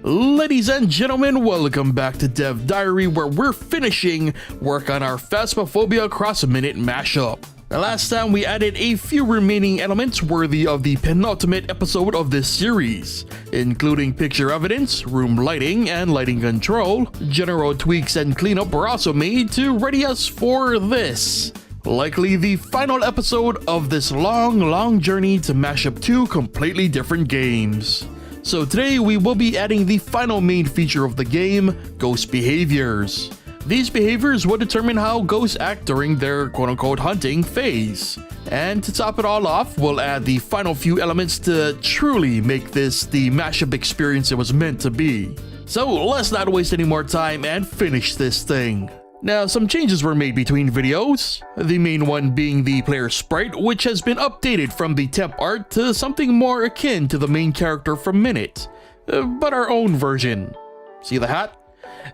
Ladies and gentlemen, welcome back to Dev Diary, where we're finishing work on our Phasmophobia cross-minute mashup. The last time we added a few remaining elements worthy of the penultimate episode of this series, including picture evidence, room lighting, and lighting control. General tweaks and cleanup were also made to ready us for this, likely the final episode of this long journey to mash up two completely different games. So today we will be adding the final main feature of the game, ghost behaviors. These behaviors will determine how ghosts act during their quote-unquote hunting phase. And to top it all off, we'll add the final few elements to truly make this the mashup experience it was meant to be. So let's not waste any more time and finish this thing. Now, some changes were made between videos, the main one being the player sprite, which has been updated from the temp art to something more akin to the main character from Minute, but our own version. See the hat?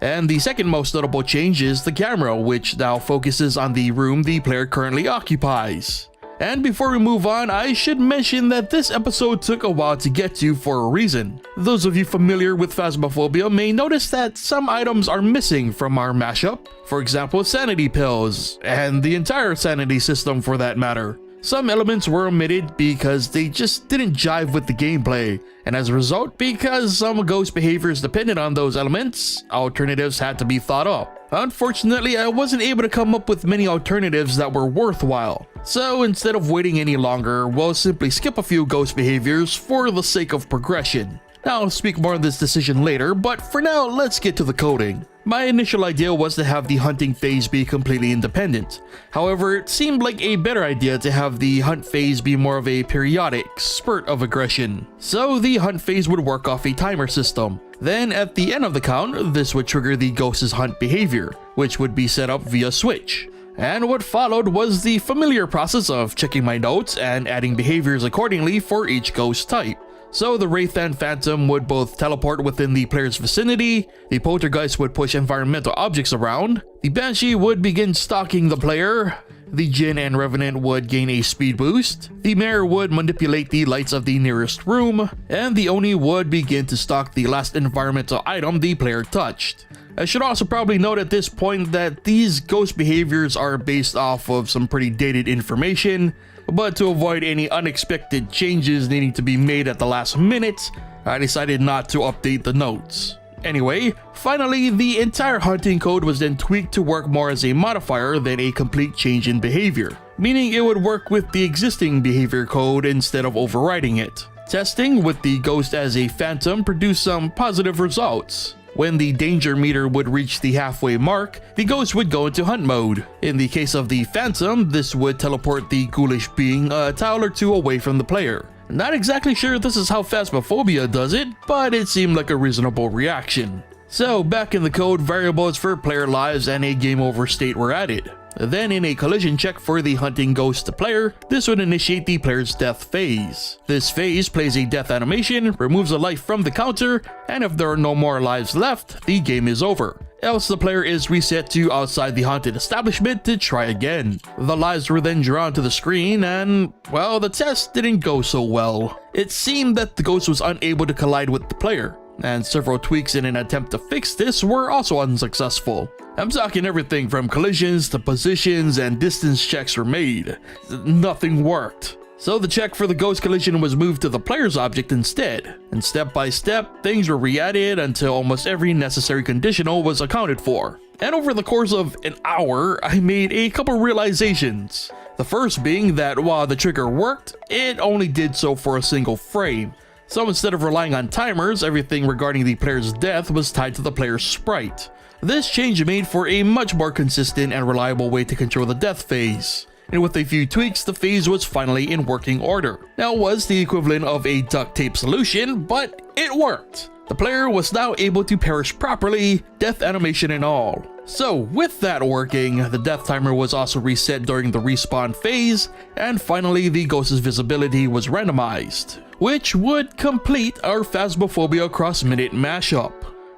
And the second most notable change is the camera, which now focuses on the room the player currently occupies. And before we move on, I should mention that this episode took a while to get to for a reason. Those of you familiar with Phasmophobia may notice that some items are missing from our mashup. For example, sanity pills, and the entire sanity system for that matter. Some elements were omitted because they just didn't jive with the gameplay, and as a result, because some ghost behaviors depended on those elements, alternatives had to be thought up. Unfortunately, I wasn't able to come up with many alternatives that were worthwhile, so instead of waiting any longer, we'll simply skip a few ghost behaviors for the sake of progression. Now, I'll speak more on this decision later, but for now, let's get to the coding. My initial idea was to have the hunting phase be completely independent. However, it seemed like a better idea to have the hunt phase be more of a periodic spurt of aggression. So the hunt phase would work off a timer system. Then at the end of the count, this would trigger the ghost's hunt behavior, which would be set up via switch. And what followed was the familiar process of checking my notes and adding behaviors accordingly for each ghost type. So the Wraith and Phantom would both teleport within the player's vicinity, the Poltergeist would push environmental objects around, the Banshee would begin stalking the player, the Djinn and Revenant would gain a speed boost, the Mare would manipulate the lights of the nearest room, and the Oni would begin to stalk the last environmental item the player touched. I should also probably note at this point that these ghost behaviors are based off of some pretty dated information, but to avoid any unexpected changes needing to be made at the last minute, I decided not to update the notes. Anyway, finally, the entire hunting code was then tweaked to work more as a modifier than a complete change in behavior, meaning it would work with the existing behavior code instead of overriding it. Testing with the ghost as a phantom produced some positive results. When the danger meter would reach the halfway mark, the ghost would go into hunt mode. In the case of the phantom, this would teleport the ghoulish being a tile or two away from the player. Not exactly sure this is how Phasmophobia does it, but it seemed like a reasonable reaction. So back in the code, variables for player lives and a game over state were added. Then in a collision check for the hunting ghost to player, this would initiate the player's death phase. This phase plays a death animation, removes a life from the counter, and if there are no more lives left, the game is over. Else the player is reset to outside the haunted establishment to try again. The lives were then drawn to the screen and, well, the test didn't go so well. It seemed that the ghost was unable to collide with the player, and several tweaks in an attempt to fix this were also unsuccessful. I'm talking everything from collisions to positions and distance checks were made. Nothing worked. So the check for the ghost collision was moved to the player's object instead, and step by step, things were re-added until almost every necessary conditional was accounted for. And over the course of an hour, I made a couple realizations. The first being that while the trigger worked, it only did so for a single frame. So instead of relying on timers, everything regarding the player's death was tied to the player's sprite. This change made for a much more consistent and reliable way to control the death phase. And with a few tweaks, the phase was finally in working order. Now it was the equivalent of a duct tape solution, but it worked. The player was now able to perish properly, death animation and all. So with that working, the death timer was also reset during the respawn phase, and finally the ghost's visibility was randomized, which would complete our Phasmophobia cross-minute mashup.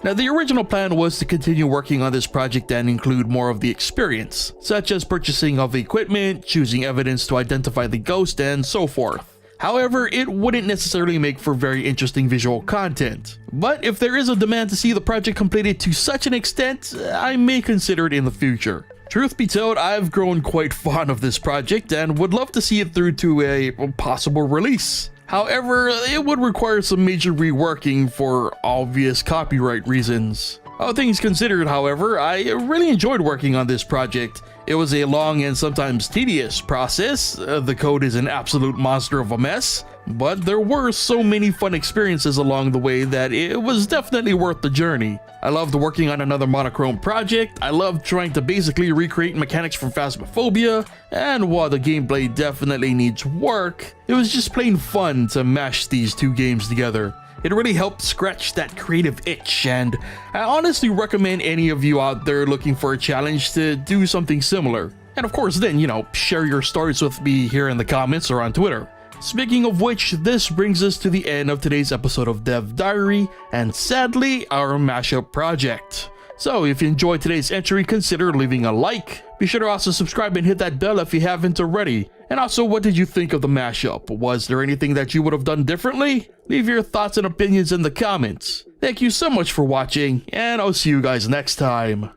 Now, the original plan was to continue working on this project and include more of the experience, such as purchasing of equipment, choosing evidence to identify the ghost, and so forth. However, it wouldn't necessarily make for very interesting visual content. But if there is a demand to see the project completed to such an extent, I may consider it in the future. Truth be told, I've grown quite fond of this project and would love to see it through to a possible release. However, it would require some major reworking for obvious copyright reasons. All things considered, however, I really enjoyed working on this project. It was a long and sometimes tedious process. The code is an absolute monster of a mess, but there were so many fun experiences along the way that it was definitely worth the journey. I loved working on another monochrome project. I loved trying to basically recreate mechanics from Phasmophobia, and while the gameplay definitely needs work, it was just plain fun to mash these two games together. It really helped scratch that creative itch, and I honestly recommend any of you out there looking for a challenge to do something similar. And of course then, share your stories with me here in the comments or on Twitter. Speaking of which, this brings us to the end of today's episode of Dev Diary, and sadly, our mashup project. So if you enjoyed today's entry, consider leaving a like. Be sure to also subscribe and hit that bell if you haven't already. And also, what did you think of the mashup? Was there anything that you would have done differently? Leave your thoughts and opinions in the comments. Thank you so much for watching, and I'll see you guys next time.